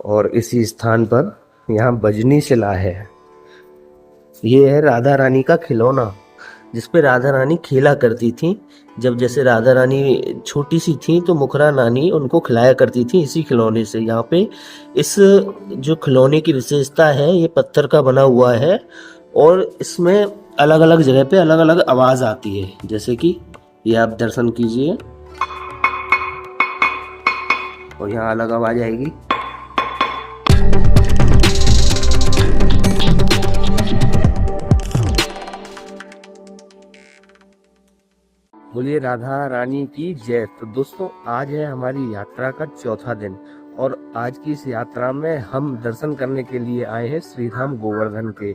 और इसी स्थान पर यहाँ बजनी शिला है। ये है राधा रानी का खिलौना, जिसपे राधा रानी खेला करती थी। जब जैसे राधा रानी छोटी सी थी तो मुखरा नानी उनको खिलाया करती थी इसी खिलौने से। यहाँ पे इस जो खिलौने की विशेषता है, ये पत्थर का बना हुआ है और इसमें अलग अलग जगह पे अलग अलग आवाज़ आती है। जैसे कि ये आप दर्शन कीजिए और यहाँ अलग आवाज़ आएगी। बोलिए राधा रानी की जय। तो दोस्तों, आज है हमारी यात्रा का चौथा दिन और आज की इस यात्रा में हम दर्शन करने के लिए आए हैं श्रीधाम गोवर्धन के।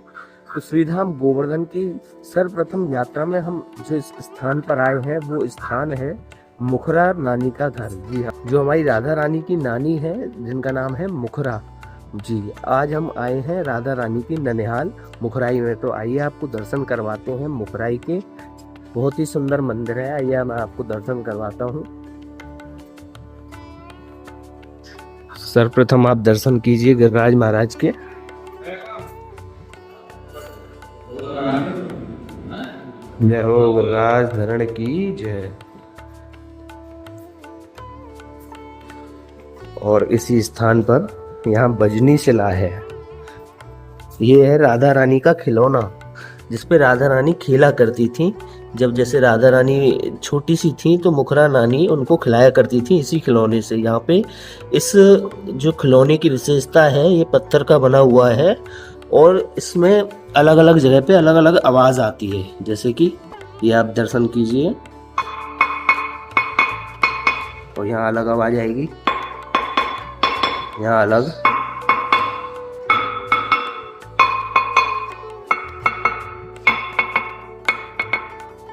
तो श्रीधाम गोवर्धन की सर्वप्रथम यात्रा में हम जो इस स्थान पर आए हैं वो स्थान है मुखरा नानी का घर। जी हाँ, जो हमारी राधा रानी की नानी है जिनका नाम है मुखरा जी। आज हम आए हैं राधा रानी की ननिहाल मुखराई में। तो आइए आपको दर्शन करवाते हैं मुखराई के। बहुत ही सुंदर मंदिर है, आइए मैं आपको दर्शन करवाता हूँ। सर्वप्रथम आप दर्शन कीजिए गिरिराज महाराज के। जय हो गिरिराज धरण की जय। और इसी स्थान पर यहाँ बजनी शिला है। ये है राधा रानी का खिलौना, जिसपे राधा रानी खेला करती थी। जब जैसे राधा रानी छोटी सी थी तो मुखरा नानी उनको खिलाया करती थी इसी खिलौने से। यहाँ पे इस जो खिलौने की विशेषता है, ये पत्थर का बना हुआ है और इसमें अलग अलग जगह पे अलग अलग आवाज़ आती है। जैसे कि ये आप दर्शन कीजिए और यहाँ अलग आवाज़ आएगी, यहाँ अलग।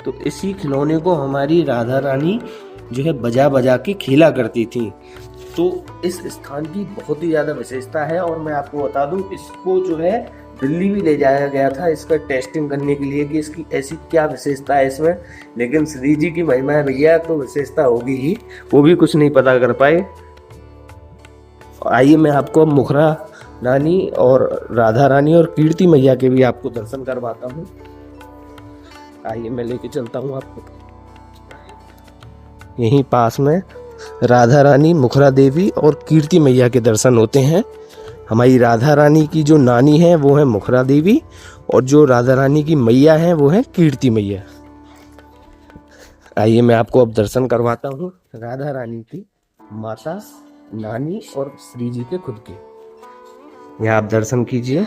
तो इसी खिलौने को हमारी राधा रानी जो है बजा बजा के खेला करती थी। तो इस स्थान की बहुत ही ज़्यादा विशेषता है और मैं आपको बता दूं, इसको जो है दिल्ली भी ले जाया गया था इसका टेस्टिंग करने के लिए कि इसकी ऐसी क्या विशेषता है इसमें। लेकिन श्री जी की महिमा है भैया, तो विशेषता होगी ही, वो भी कुछ नहीं पता कर पाए। आइए मैं आपको मुखरा रानी और राधा रानी और कीर्ति मैया के भी आपको दर्शन करवाता हूँ। आइए मैं लेके चलता हूँ आपको। यहीं पास में राधा रानी, मुखरा देवी और कीर्ति मैया के दर्शन होते हैं। हमारी राधा रानी की जो नानी है वो है मुखरा देवी और जो राधा रानी की मैया है वो है कीर्ति मैया। आइए मैं आपको अब दर्शन करवाता हूँ राधा रानी की माता, नानी और श्री जी के खुद के। यहाँ आप दर्शन कीजिए।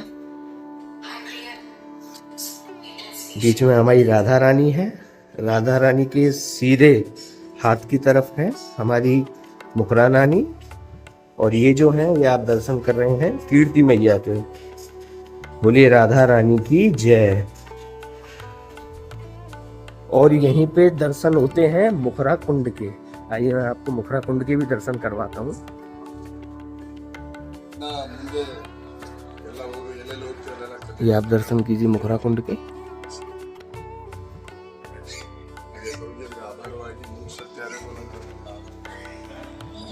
बीच में हमारी राधा रानी है। राधा रानी के सीधे हाथ की तरफ है हमारी मुखरा नानी और ये जो है ये आप दर्शन कर रहे हैं कीर्ति मैया के। बोलिए राधा रानी की जय। और यहीं पे दर्शन होते हैं मुखरा कुंड के। आइए मैं आपको मुखरा कुंड के भी दर्शन करवाता हूँ। ये आप दर्शन कीजिए मुखरा कुंड के।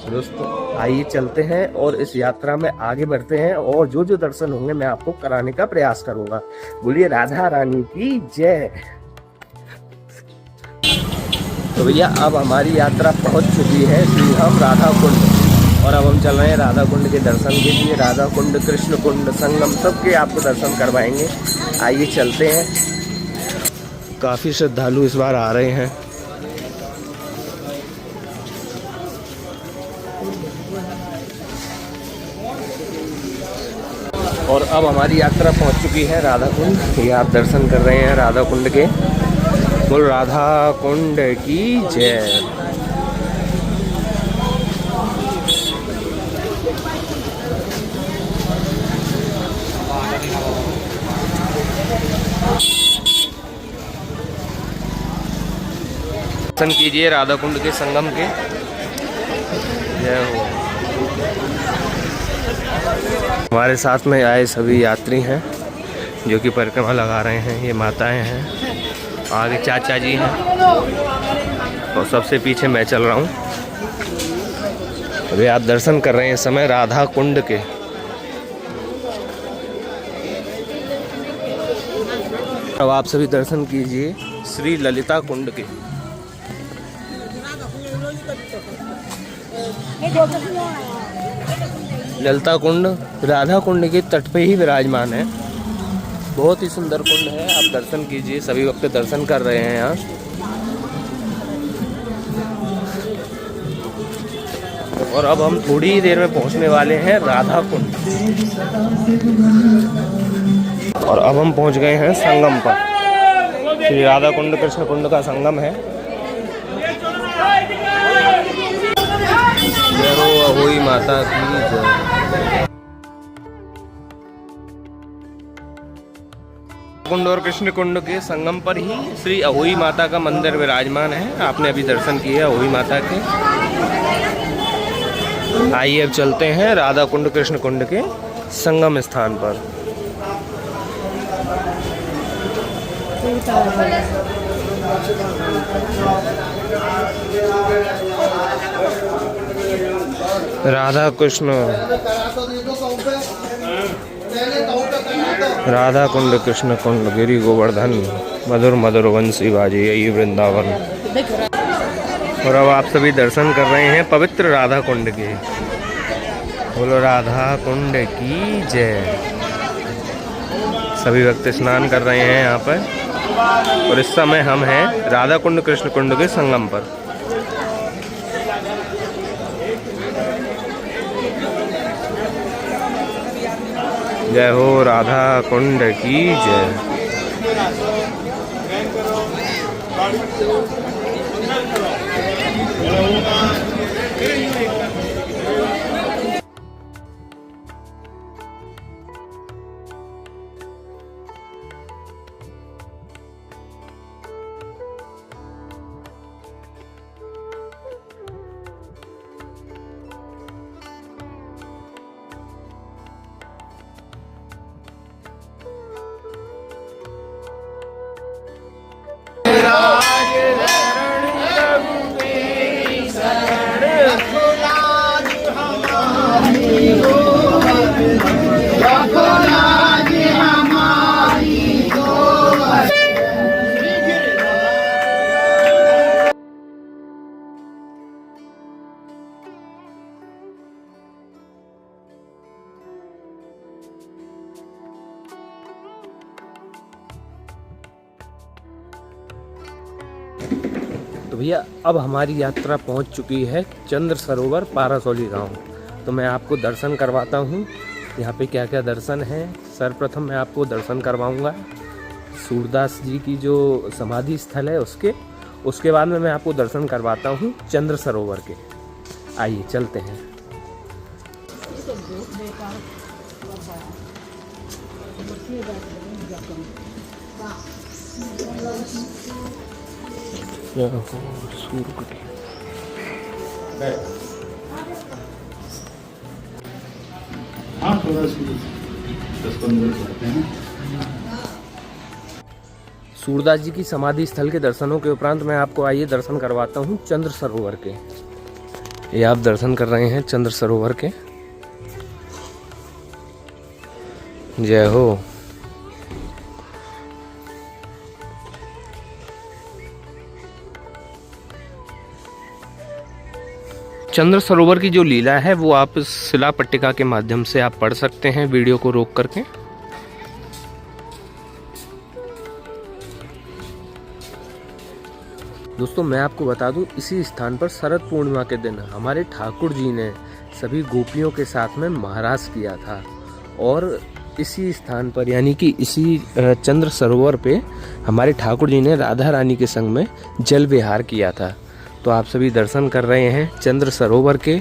दोस्तों आइए चलते हैं और इस यात्रा में आगे बढ़ते हैं और जो जो दर्शन होंगे मैं आपको कराने का प्रयास करूंगा। बोलिए राधा रानी की जय। तो भैया अब हमारी यात्रा पहुंच चुकी है श्रीधाम राधा कुंड और अब हम चल रहे हैं राधा कुंड के दर्शन के लिए। राधा कुंड, कृष्ण कुंड, संगम सबके आपको दर्शन करवाएंगे। आइए चलते हैं। काफ़ी श्रद्धालु इस बार आ रहे हैं। और अब हमारी यात्रा पहुंच चुकी है राधा कुंड। ये आप दर्शन कर रहे हैं राधा कुंड के। बोल राधा कुंड की जय। दर्शन कीजिए राधा कुंड के संगम के। जय हो। हमारे साथ में आए सभी यात्री हैं जो कि परिक्रमा लगा रहे हैं। ये माताएं हैं, आगे चाचा जी हैं और सबसे पीछे मैं चल रहा हूँ। अभी आप दर्शन कर रहे हैं इस समय राधा कुंड के। अब आप सभी दर्शन कीजिए श्री ललिता कुंड के। ललिता कुंड राधा कुंड के तट पे ही विराजमान है। बहुत ही सुंदर कुंड है, आप दर्शन कीजिए। सभी वक्त दर्शन कर रहे हैं यहाँ। और अब हम थोड़ी ही देर में पहुंचने वाले हैं राधा कुंड। और अब हम पहुंच गए हैं संगम पर। श्री राधा कुंड कृष्ण कुंड का संगम है। जय हो अहोई माता की जय। कुंड और कृष्ण कुंड के संगम पर ही श्री अहोई माता का मंदिर विराजमान है। आपने अभी दर्शन किए अहोई माता के। आइए अब चलते हैं राधा कुंड कृष्ण कुंड के संगम स्थान पर। राधा कृष्ण राधा कुंड कृष्ण कुंड गिरि गोवर्धन मधुर मधुर वंशी बाजे यही वृंदावन। और अब आप सभी दर्शन कर रहे हैं पवित्र राधा कुंड के। बोलो राधा कुंड की जय। सभी भक्त स्नान कर रहे हैं यहाँ पर। और इस समय हम हैं राधा कुंड कृष्ण कुंड के संगम पर। जय हो राधा कुंड की जय। तो भैया अब हमारी यात्रा पहुंच चुकी है चंद्र सरोवर पारासौली गांव। तो मैं आपको दर्शन करवाता हूं यहाँ पे क्या क्या दर्शन है। सर्वप्रथम मैं आपको दर्शन करवाऊंगा सूरदास जी की जो समाधि स्थल है उसके बाद में मैं आपको दर्शन करवाता हूँ चंद्र सरोवर के। आइए चलते हैं। हाँ थोड़ा सी 10-15 मिनट हैं। सूरदास जी की समाधि स्थल के दर्शनों के उपरांत मैं आपको आइए दर्शन करवाता हूँ चंद्र सरोवर के। ये आप दर्शन कर रहे हैं चंद्र सरोवर के। जय हो। चंद्र सरोवर की जो लीला है वो आप शिला पट्टिका के माध्यम से आप पढ़ सकते हैं वीडियो को रोक करके। दोस्तों मैं आपको बता दूं इसी स्थान पर शरद पूर्णिमा के दिन हमारे ठाकुर जी ने सभी गोपियों के साथ में महारास किया था। और इसी स्थान पर यानी कि इसी चंद्र सरोवर पे हमारे ठाकुर जी ने राधा रानी के संग में जल विहार किया था। तो आप सभी दर्शन कर रहे हैं चंद्र सरोवर के।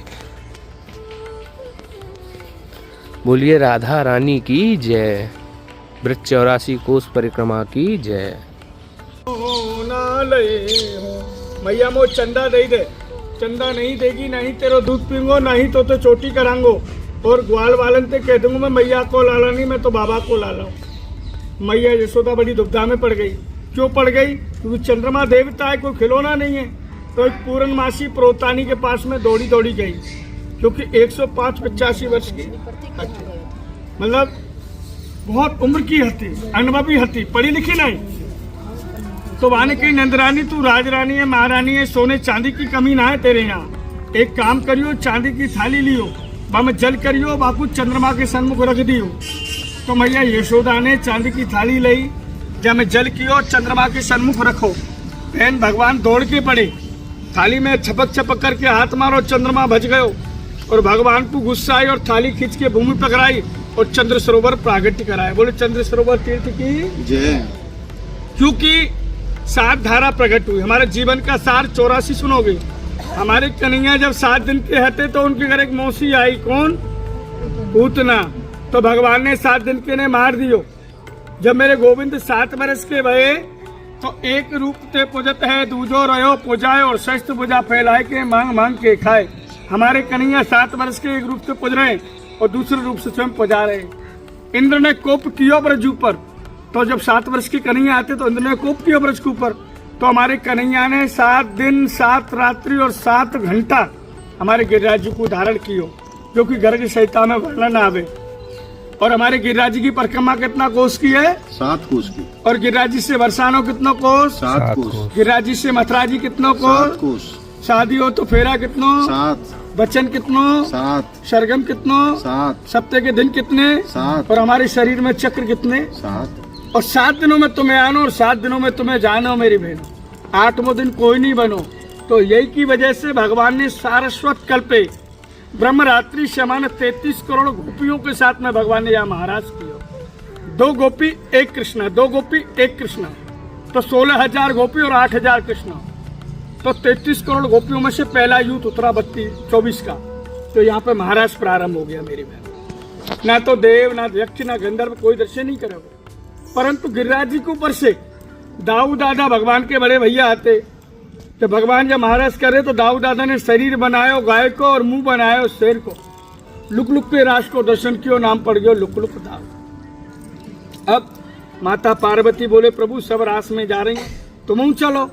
बोलिए राधा रानी की जय। वृक्ष 84 कोस परिक्रमा की जय। मैया मो चंदा दे दे, चंदा नहीं देगी नहीं तेरो दूध पीऊंगो नहीं तो चोटी करांगो। और ग्वाल वालन से कह दूंगा मैं मैया को लाला नहीं मैं तो बाबा को लाला हूँ। मैया यशोदा बड़ी दुविधा में पड़ गई। क्यों पड़ गई? क्योंकि चंद्रमा देवता है, कोई खिलौना नहीं है। तो एक पूर्णमासी प्रोतानी के पास में दौड़ी दौड़ी गई, क्योंकि 105-85 वर्ष की मतलब बहुत उम्र की हती, अनुभवी हती, पढ़ी लिखी नहीं। तो वहां ने कही नंदरानी तू राजरानी है, महारानी है, सोने चांदी की कमी ना है तेरे यहाँ। एक काम करियो, चांदी की थाली लियो, वहां में जल करियो, बापू चंद्रमा के सन्मुख रख दियो। तो मैया यशोदा ने चांदी की थाली ली, जब में जल कियो चंद्रमा के सन्मुख रखो। बहन भगवान दौड़ के पड़े, थाली में छपक छपक करके हाथ मारो, चंद्रमा बच गयो। और भगवान को गुस्सा आई और थाली खींच के भूमि पकड़ाई और चंद्र सरोवर प्रागट्य कराए। बोले चंद्र सरोवर तीर्थ की जय। क्योंकि 7 धारा प्रकट हुई। हमारे जीवन का सार 84 सुनोगे। हमारे कन्हैया जब 7 दिन के हटे तो उनके घर एक मौसी आई, कौन? पूतना। तो भगवान ने 7 दिन के ने मार दियो। जब मेरे गोविंद 7 वर्ष के भये तो एक रूप ते पूजत है, दूजो रहो पूजाए और शस्त्र पूजा फैलाए के मांग मांग के खाए। हमारे कन्हैया 7 वर्ष के एक रूप से पूज रहे और दूसरे रूप से स्वयं पूजा रहे। इंद्र ने कोप किया ब्रज पर, तो जब 7 वर्ष के कन्हैया आते तो इंद्र ने कोप किया ब्रज के ऊपर। तो हमारे कन्हैया ने 7 दिन 7 रात्रि और 7 घंटा हमारे गिरिराज जी को धारण कियो, जो कि गर्ग संहिता में वर्णन आवे। और हमारे गिरिराज जी की परिक्रमा कितना कोस की है? 7 कोस की। और गिरिराज जी से बरसानो कितना कोस? 7 कोस। गिरिराज जी से मथुरा जी कितना कोस? 7 कोस। शादी हो तो फेरा कितनो? 7। वचन कितनो? 7। सरगम कितनो? 7। सप्ताह के दिन कितने? 7। और हमारे शरीर में चक्र कितने? 7। और 7 दिनों में तुम्हें आनो और 7 दिनों में तुम्हें जानो मेरी बहनों। 8वां दिन कोई नहीं बनो। तो यही की वजह से भगवान ने सारस्वत कल्पे ब्रह्मरात्रि समान 33 करोड़ गोपियों के साथ में भगवान ने यह महाराज किया। 2 गोपी 1 कृष्ण, 2 गोपी 1 कृष्ण, तो 16,000 गोपी और 8,000 कृष्ण, तो 33 करोड़ गोपियों में से पहला युद्ध उतरा 24 का। तो यहाँ पे महाराज प्रारंभ हो गया मेरी बहन। ना तो देव, ना यक्ष, ना गंधर्व कोई दर्शन नहीं करेगा, परंतु गिरिराज जी के ऊपर से दाऊ दादा भगवान के बड़े भैया आते। तो भगवान जब महाराज करे तो दाऊ दादा ने शरीर बनायो गाय को और मुंह बनायो शेर को। लुक लुक के राज को दर्शन कियो, नाम पड़ गयो लुक लुक दाऊ। अब माता पार्वती बोले प्रभु सब रास में जा रही हैं, तुम चलो।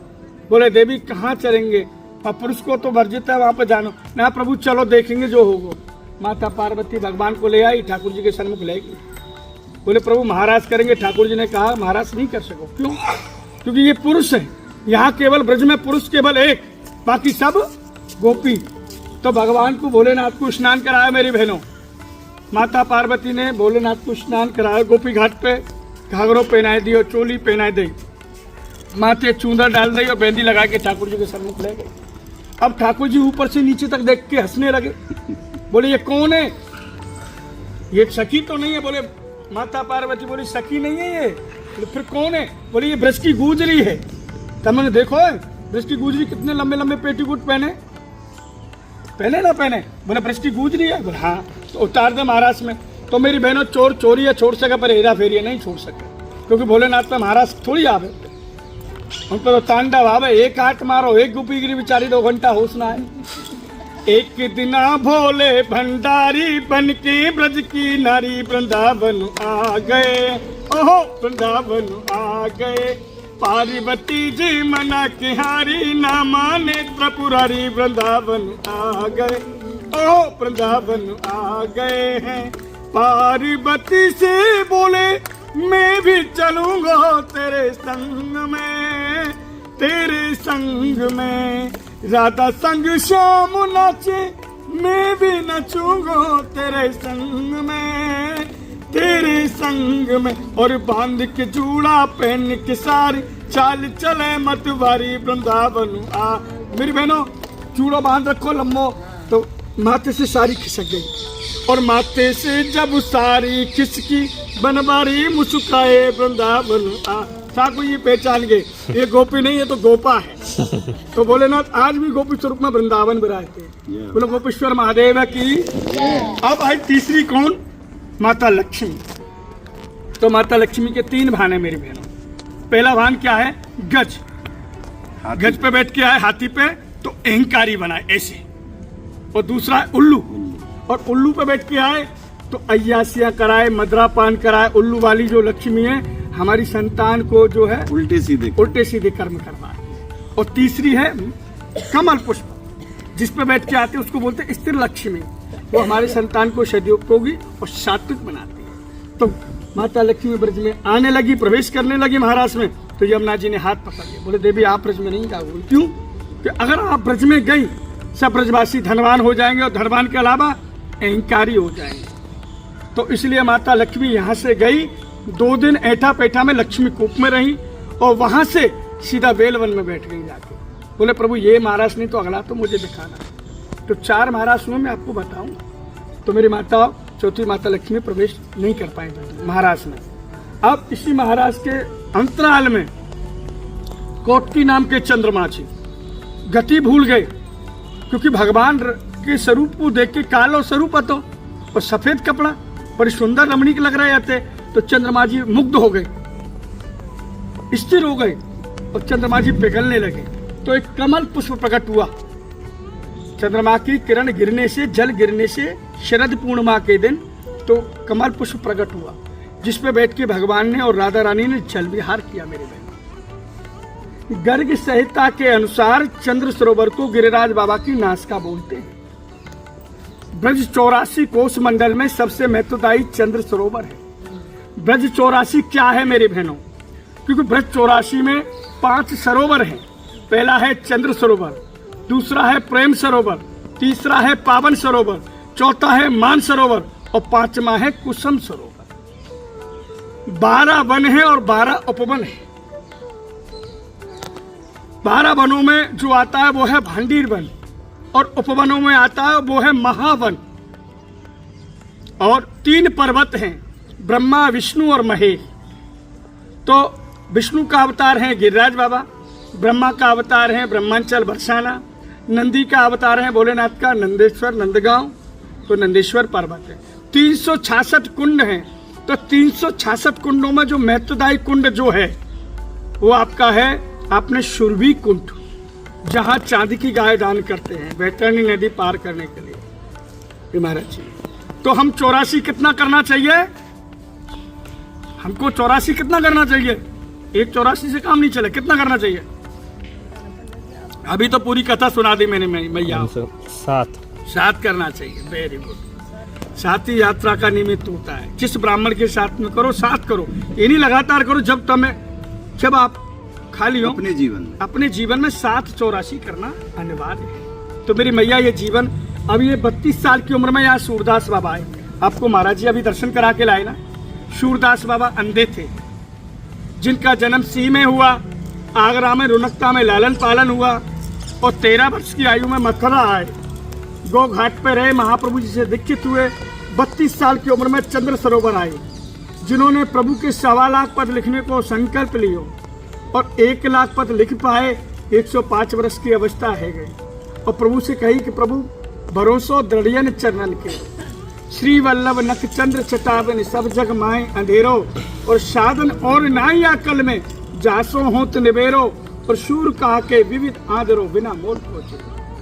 बोले देवी कहाँ चलेंगे? और पुरुष को तो वर्जित है वहां पर जानो ना। प्रभु चलो देखेंगे जो होगा। माता पार्वती भगवान को ले आई, ठाकुर जी के सन्मुख ले गई। बोले प्रभु महाराज करेंगे। ठाकुर जी ने कहा महाराज नहीं कर सको। क्यों? क्योंकि ये पुरुष है, यहाँ केवल ब्रज में पुरुष केवल एक, बाकी सब गोपी। तो भगवान को भोलेनाथ को स्नान कराया मेरी बहनों। माता पार्वती ने भोलेनाथ को स्नान कराया, गोपी घाट पे घाघरों पहनाए दी और चोली पहनाए दी, माथे चूंदर डाल दी और मेहंदी लगा के ठाकुर जी के सन्मुख ले गए। अब ठाकुर जी ऊपर से नीचे तक देख के हंसने लगे। बोले ये कौन है? ये सखी तो नहीं है। बोले माता पार्वती बोली सखी नहीं है ये। बोले फिर कौन है? बोले ये ब्रज की गुजरी है। तब मैंने देखो ब्रज की गुजरी कितने लंबे लंबे पेटीकोट पहने, पहने ना पहने? बोले ब्रज की गुजरी है। बोले हाँ। तो उतार दे महाराज में। तो मेरी बहनों चोर चोरी है छोड़ सके, पर हेरा फेरी नहीं छोड़ सके, क्योंकि भोलेनाथ पे महाराज थोड़ी आवे, उन पर तो तांडव आवे। एक हाथ मारो, एक गोपी गिरी बेचारी 2 घंटा होश ना आए। एक दिना भोले भंडारी बन के ब्रज की नारी वृंदावन आ गए। ओहो वृंदावन आ गए। पार्वती जी मना के हारी, ना माने त्रिपुरारी वृंदावन आ गए। ओहो वृंदावन आ गए हैं। पार्वती से बोले मैं भी चलूंगा तेरे संग में, तेरे संग में। राधा संग श्याम नाचे, मैं भी नचूंगा तेरे संग में, तेरे संग में। और बांध के जूड़ा पहन के सारी, चाल चले मतवारी वृंदावन आ। मेरी बहनों जूड़ा बांध रखो लम्बो, तो माथे से सारी खिसक गई। और माथे से जब सारी खिसकी, बनवारी मुस्काए वृंदावन आ। ठाकुर ये पहचान गए ये गोपी नहीं है तो गोपा है। तो भोलेनाथ आज भी गोपी स्वरूप में वृंदावन विराजते हैं। बोलो गोपेश्वर महादेव की। अब आई तीसरी कौन? माता लक्ष्मी। तो माता लक्ष्मी के 3 भान है मेरी बहनों। पहला भान क्या है? गज। गज पे बैठ के आए हाथी पे, तो अहंकारी बनाए ऐसे। और दूसरा है उल्लू, और उल्लू पे बैठ के आए तो अय्यासियां कराए, मदरा पान कराए। उल्लू वाली जो लक्ष्मी है हमारी संतान को जो है उल्टे सीधे कर्म करवाए। और तीसरी है कमल पुष्प, जिस पे बैठ के आते हैं उसको बोलते हैं स्थिर लक्ष्मी। वो हमारे संतान को सदयोपयोगी और सात्विक बनाती है। तो माता लक्ष्मी ब्रज में आने लगी, प्रवेश करने लगी महाराज में। तो यमुना जी ने हाथ पकड़ लिया, बोले देवी आप ब्रज में नहीं जाओगे। क्यों? कि अगर आप ब्रज में गई सब ब्रजवासी धनवान हो जाएंगे और धनवान के अलावा अहंकारी हो जाएंगे। तो इसलिए माता लक्ष्मी यहाँ से गई, 2 दिन ऐठा पैठा में लक्ष्मी कूप में रही और वहां से सीधा बेलवन में बैठ गई जाके। बोले प्रभु ये महाराज नहीं तो अगला तो मुझे दिखाना। तो 4 महाराष्ट्र में आपको बताऊं तो मेरी माता चौथी माता लक्ष्मी प्रवेश नहीं कर पाई महाराष्ट्र में। अब इसी महाराष्ट्र के अंतराल में कोटकी नाम के चंद्रमा जी गति भूल गए, क्योंकि भगवान के स्वरूप को देख के कालो स्वरूप हतो और सफेद कपड़ा बड़े सुंदर रमणीक लग रहे थे। तो चंद्रमा जी मुग्ध हो गए, स्थिर हो गए और चंद्रमा जी पिघलने लगे। तो एक कमल पुष्प प्रकट हुआ। चंद्रमा की किरण गिरने से, जल गिरने से शरद पूर्णिमा के दिन तो कमल पुष्प प्रकट हुआ, जिसपे बैठ के भगवान ने और राधा रानी ने जल विहार किया। मेरे बहन, गर्ग संहिता के अनुसार चंद्र सरोवर को गिरिराज बाबा की नासिका बोलते हैं। ब्रज 84 कोष मंडल में सबसे महत्वदायी चंद्र सरोवर है। ब्रज 84 क्या है मेरे बहनों? क्योंकि ब्रज 84 में 5 सरोवर हैं। पहला है चंद्र सरोवर, दूसरा है प्रेम सरोवर, तीसरा है पावन सरोवर, चौथा है मान सरोवर और 5वां है कुसुम सरोवर। 12 वन है और 12 उपवन है। 12 वनों में जो आता है वो है भांडीर वन और उपवनों में आता है वो है महावन। और 3 पर्वत हैं, ब्रह्मा विष्णु और महेश। तो विष्णु का अवतार है गिरिराज बाबा, ब्रह्मा का अवतार है ब्रह्मांचल बरसाना, नंदी का अवतार है भोलेनाथ का नंदेश्वर नंदगांव, तो नंदेश्वर पर्वत है। 366 कुंड हैं। तो 366 कुंडों में जो महत्वदायी कुंड जो है वो आपका है आपने सुरभि कुंड, जहां चांदी की गाय दान करते हैं बैतरणी नदी पार करने के लिए महाराज जी। तो हम 84 कितना करना चाहिए? हमको 84 कितना करना चाहिए? एक 84 से काम नहीं चले, कितना करना चाहिए? अभी तो पूरी कथा सुना दी मैंने मैया। 7 करना चाहिए। Very good. 7 ही यात्रा का निमित्त होता है। जिस ब्राह्मण के साथ में करो 7 करो, ये नहीं लगातार करो। जब आप खाली हो अपने जीवन में 7 84 करना अनिवार्य है। तो मेरी मैया ये जीवन, अब ये 32 साल की उम्र में यहाँ सूरदास बाबा आए। आपको महाराज जी अभी दर्शन करा के लाए ना। सूरदास बाबा अंधे थे, जिनका जन्म सी में हुआ, आगरा में रुनकता में लालन पालन हुआ और 13 वर्ष की आयु में मथुरा आए। गो घाट पर रहे, महाप्रभु जी से दीक्षित हुए। 32 साल की उम्र में चंद्र सरोवर आए, जिन्होंने प्रभु के 1.25 लाख पद लिखने को संकल्प लियो और 1 लाख पद लिख पाए। 105 वर्ष की अवस्था है गई और प्रभु से कही कि प्रभु भरोसो दृढ़यन चरणन के, श्री वल्लभ नख चंद्र चटावन सब जग माए अंधेरो और साधन और नाई अकल में जासो होत निबेरो और शूर कहा के विविध आदरो बिना मोल पहुंचे।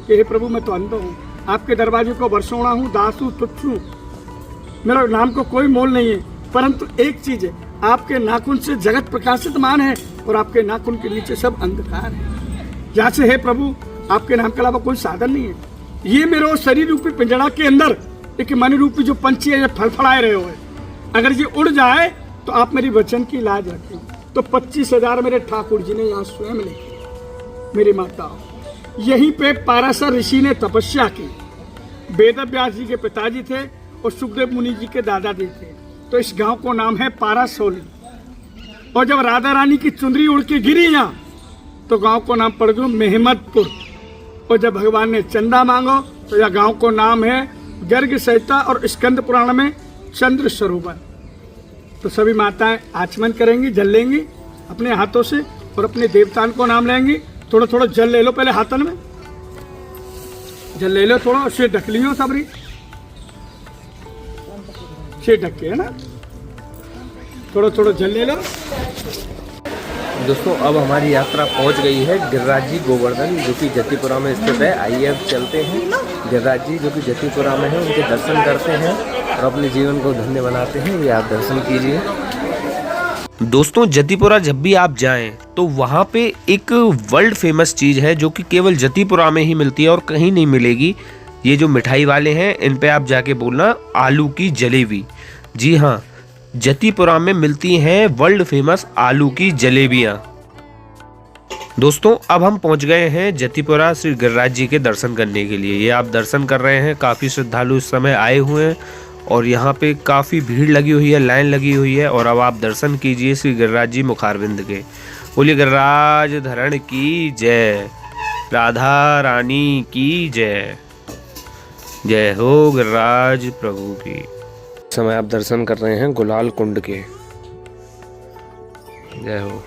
कि हे प्रभु मैं तो अंधा हूँ, आपके दरवाजे को बरसोड़ा हूँ, दास हूँ, तुच्छ हूँ, मेरा नाम को कोई मोल नहीं है। परंतु एक चीज है, आपके नाखून से जगत प्रकाशित मान है और आपके नाखून के नीचे सब अंधकार है। जहाँ से हे प्रभु आपके नाम के अलावा कोई साधन नहीं है। ये मेरे शरीर रूपी पिंजड़ा के अंदर एक मन रूपी जो पंछी है, ये फड़फड़ाए रहे हो, अगर ये उड़ जाए तो आप मेरी वचन की लाज रखें। तो 25,000 मेरे ठाकुर जी ने यहाँ स्वयं लिखे। मेरी माता, यहीं पे पाराशर ऋषि ने तपस्या की। वेद व्यास जी के पिताजी थे और सुखदेव मुनि जी के दादाजी थे। तो इस गांव को नाम है पारासोली। और जब राधा रानी की चुंदरी उड़ के गिरी यहाँ, तो गांव को नाम पड़ गया मेहमदपुर। और जब भगवान ने चंदा मांगो तो यह गांव को नाम है गर्ग संहिता और स्कंद पुराण में चंद्र सरोवर। तो सभी माताएं आचमन करेंगी, जल लेंगी अपने हाथों से और अपने देवताओं को नाम लेंगी। थोड़ा थोड़ा जल ले लो पहले हाथन में, जल ले लो थोड़ा, से ढक लियो सबरी, से ढक के, है ना, थोड़ा थोड़ा जल ले लो। दोस्तों अब हमारी यात्रा पहुंच गई है गिरिराज जी गोवर्धन, जो कि जतीपुरा में स्थित है। आइए अब चलते हैं गिरिराज जी जो कि जतीपुरा में है, उनके दर्शन करते हैं और अपने जीवन को धन्य बनाते हैं। ये आप दर्शन कीजिए। दोस्तों जतीपुरा जब भी आप जाएं तो वहाँ पे एक वर्ल्ड फेमस चीज़ है जो कि केवल जतीपुरा में ही मिलती है और कहीं नहीं मिलेगी। ये जो मिठाई वाले हैं इन पे आप जाके बोलना आलू की जलेबी। जी हाँ, जतीपुरा में मिलती हैं वर्ल्ड फेमस आलू की जलेबियाँ। दोस्तों अब हम पहुंच गए हैं जतिपुरा श्री गिरिराज जी के दर्शन करने के लिए। ये आप दर्शन कर रहे हैं, काफ़ी श्रद्धालु इस समय आए हुए हैं और यहाँ पे काफ़ी भीड़ लगी हुई है, लाइन लगी हुई है। और अब आप दर्शन कीजिए श्री गिरिराज जी मुखारविंद के। बोलिए गिरिराज धरण की जय, राधा रानी की जय, जय हो गिरिराज प्रभु की। इस समय आप दर्शन कर रहे हैं गुलाल कुंड के। जय हो।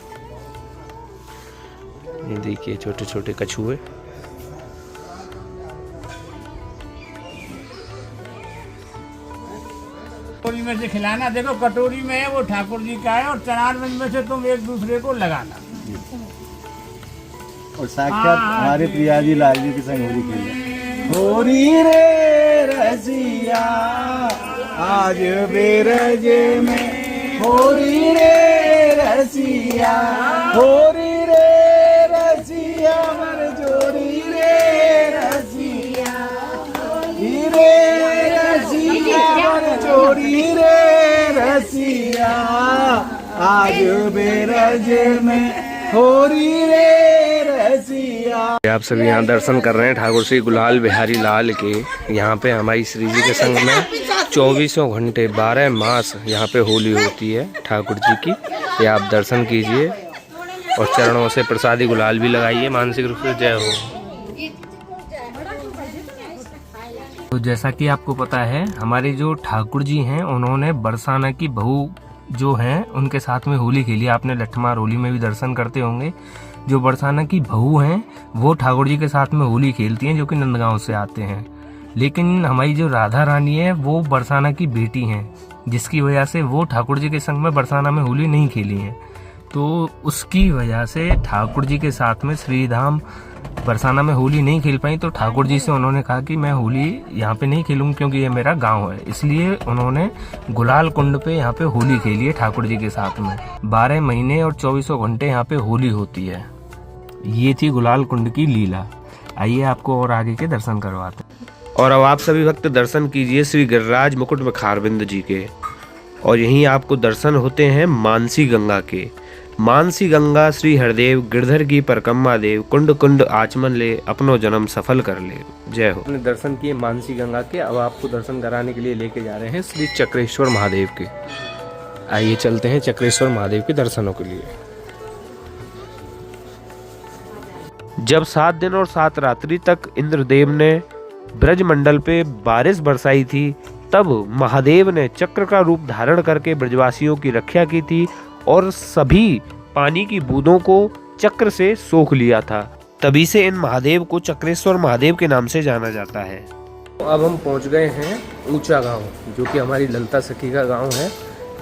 ये देखिए छोटे छोटे कछुए। कटोरी में से खिलाना, देखो कटोरी में है वो ठाकुर जी का है और चनारबंद में से तुम एक दूसरे को लगाना। और साक्षात हमारे प्रियाजी लाल जी के संग होली खेल होरी रे रसिया आज बेरज में, होरी रे रसिया, होरी रे रसिया मर जोरी रे रसिया, रे रसिया मर जोरी रे रसिया आज बेरज में, होरी रे रसिया। आप सभी यहाँ दर्शन कर रहे हैं ठाकुर श्री गुलाल बिहारी लाल के। यहाँ पे हमारी श्री जी के संग में 24 घंटे 12 मास यहाँ पे होली होती है ठाकुर जी की। ये आप दर्शन कीजिए और चरणों से प्रसादी गुलाल भी लगाइए मानसिक रूप से। जय हो। तो जैसा कि आपको पता है, हमारे जो ठाकुर जी हैं उन्होंने बरसाना की बहू जो हैं उनके साथ में होली खेली। आपने लठमार होली में भी दर्शन करते होंगे। जो बरसाना की बहू हैं वो ठाकुर जी के साथ में होली खेलती हैं, जो कि नंदगांव से आते हैं। लेकिन हमारी जो राधा रानी है वो बरसाना की बेटी हैं, जिसकी वजह से वो ठाकुर जी के संग में बरसाना में होली नहीं खेली हैं। तो उसकी वजह से ठाकुर जी के साथ में श्रीधाम बरसाना में होली नहीं खेल पाई। तो ठाकुर जी से उन्होंने कहा कि मैं होली यहाँ पे नहीं खेलूँगी क्योंकि ये मेरा गांव है। इसलिए उन्होंने गुलाल कुंड पे यहाँ पे होली खेली है ठाकुर जी के साथ में। 12 महीने और 24 घंटे यहाँ पे होली होती है। ये थी गुलाल कुंड की लीला। आइए आपको और आगे के दर्शन करवाते हैं। और अब आप सभी भक्त दर्शन कीजिए श्री गिरिराज मुकुट मुखारविंद जी के। और यहीं आपको दर्शन होते हैं मानसी गंगा के। मानसी गंगा श्री हरदेव गिरधर की परकम्मा देव, कुंड कुंड आचमन ले अपनो जन्म सफल कर ले। जय हो। अपने दर्शन किए मानसी गंगा के। अब आपको दर्शन कराने के लिए लेके जा रहे हैं श्री चक्रेश्वर महादेव के। आइए चलते हैं चक्रेश्वर महादेव के दर्शनों के लिए। जब 7 दिन और 7 रात्रि तक इंद्रदेव ने ब्रजमंडल पे बारिश बरसाई थी, तब महादेव ने चक्र का रूप धारण करके ब्रजवासियों की रक्षा की थी और सभी पानी की बूंदों को चक्र से सोख लिया था। तभी से इन महादेव को चक्रेश्वर महादेव के नाम से जाना जाता है। तो अब हम पहुंच गए हैं ऊंचा गांव, जो कि हमारी ललता सखी का गांव है।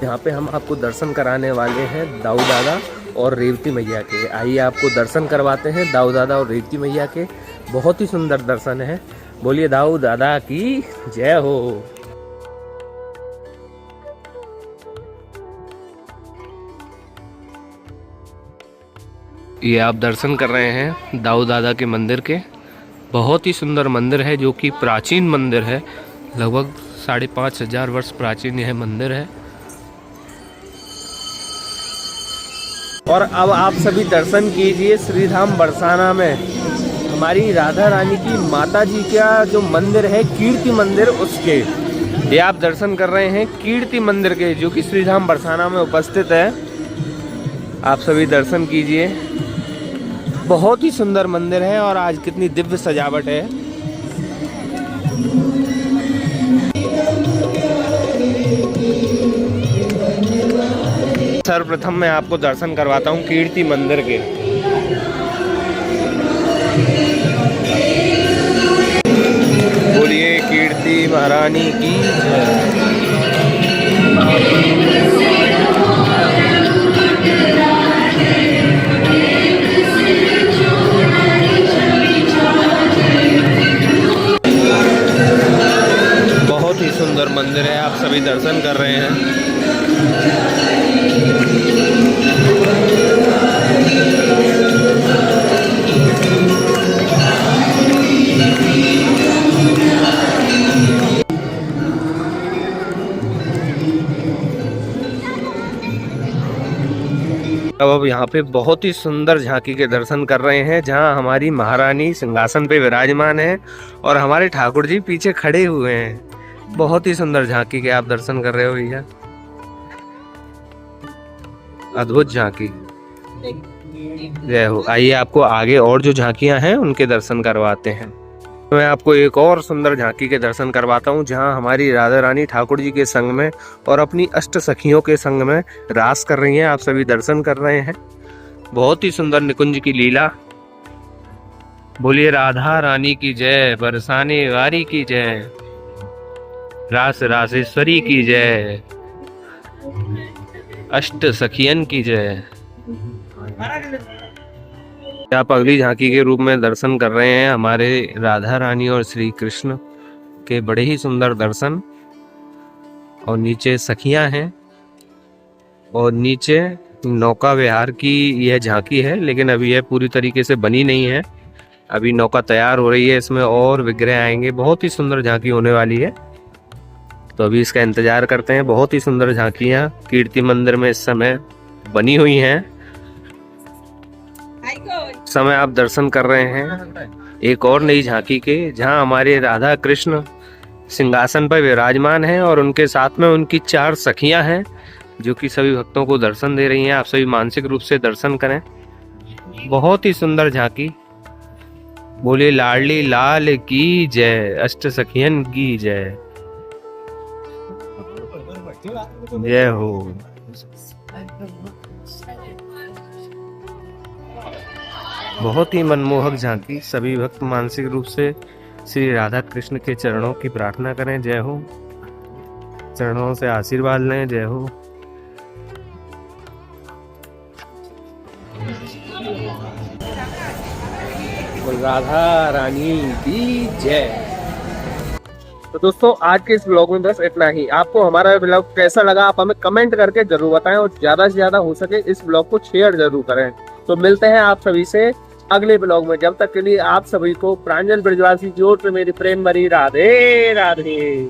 यहाँ पे हम आपको दर्शन कराने वाले हैं दाऊ दादा और रेवती मैया के। आइए आपको दर्शन करवाते हैं दाऊ दादा और रेवती मैया के। बहुत ही सुंदर दर्शन है। बोलिए दाऊ दादा की जय हो। ये आप दर्शन कर रहे हैं दाऊ दादा के मंदिर के। बहुत ही सुंदर मंदिर है, जो कि प्राचीन मंदिर है। लगभग 5,500 वर्ष प्राचीन यह मंदिर है। और अब आप सभी दर्शन कीजिए श्रीधाम बरसाना में हमारी राधा रानी की माता जी का जो मंदिर है, कीर्ति मंदिर, उसके। ये आप दर्शन कर रहे हैं कीर्ति मंदिर के, जो कि श्रीधाम बरसाना में उपस्थित है। आप सभी दर्शन कीजिए। बहुत ही सुंदर मंदिर है और आज कितनी दिव्य सजावट है। सर्वप्रथम मैं आपको दर्शन करवाता हूँ कीर्ति मंदिर के। बोलिए कीर्ति महारानी की जय। बहुत ही सुंदर मंदिर है, आप सभी दर्शन कर रहे हैं। अब यहाँ पे बहुत ही सुंदर झांकी के दर्शन कर रहे हैं, जहाँ हमारी महारानी सिंहासन पे विराजमान है और हमारे ठाकुर जी पीछे खड़े हुए हैं। बहुत ही सुंदर झांकी के आप दर्शन कर रहे हो भैया, अद्भुत झांकी। जय हो। आइए आपको आगे और जो झांकियां हैं उनके दर्शन करवाते हैं। मैं आपको एक और सुंदर झांकी के दर्शन करवाता हूं, जहां हमारी राधा रानी ठाकुर जी के संग में और अपनी अष्ट सखियों के संग में रास कर रही हैं। आप सभी दर्शन कर रहे हैं। बहुत ही सुंदर निकुंज की लीला। बोलिए राधा रानी की जय, बरसाने वारी की जय, रास रासेश्वरी की जय, अष्ट सखियन की जय। आप अगली झांकी के रूप में दर्शन कर रहे हैं हमारे राधा रानी और श्री कृष्ण के बड़े ही सुंदर दर्शन। और नीचे सखियां हैं और नीचे नौका विहार की यह झांकी है, लेकिन अभी यह पूरी तरीके से बनी नहीं है। अभी नौका तैयार हो रही है, इसमें और विग्रह आएंगे। बहुत ही सुंदर झांकी होने वाली है, तो अभी इसका इंतजार करते हैं। बहुत ही सुंदर झांकियां कीर्ति मंदिर में इस समय बनी हुई हैं। समय आप दर्शन कर रहे हैं एक और नई झांकी के, जहां हमारे राधा कृष्ण सिंहासन पर विराजमान हैं और उनके साथ में उनकी 4 सखियां हैं, जो कि सभी भक्तों को दर्शन दे रही हैं। आप सभी मानसिक रूप से दर्शन करें। बहुत ही सुंदर झांकी। बोले लाडली लाल की जय, अष्ट सखियन की जय। जय हो। बहुत ही मनमोहक झांकी। सभी भक्त मानसिक रूप से श्री राधा कृष्ण के चरणों की प्रार्थना करें। जय हो। चरणों से आशीर्वाद लें। जय हो। राधा रानी की जय। तो दोस्तों आज के इस ब्लॉग में बस इतना ही। आपको हमारा ब्लॉग कैसा लगा आप हमें कमेंट करके जरूर बताएं, और ज्यादा से ज्यादा हो सके इस ब्लॉग को शेयर जरूर करें। तो मिलते हैं आप सभी से अगले ब्लॉग में। जब तक के लिए आप सभी को प्रांजल ब्रजवासी जोड़ मेरी प्रेम भरी राधे राधे।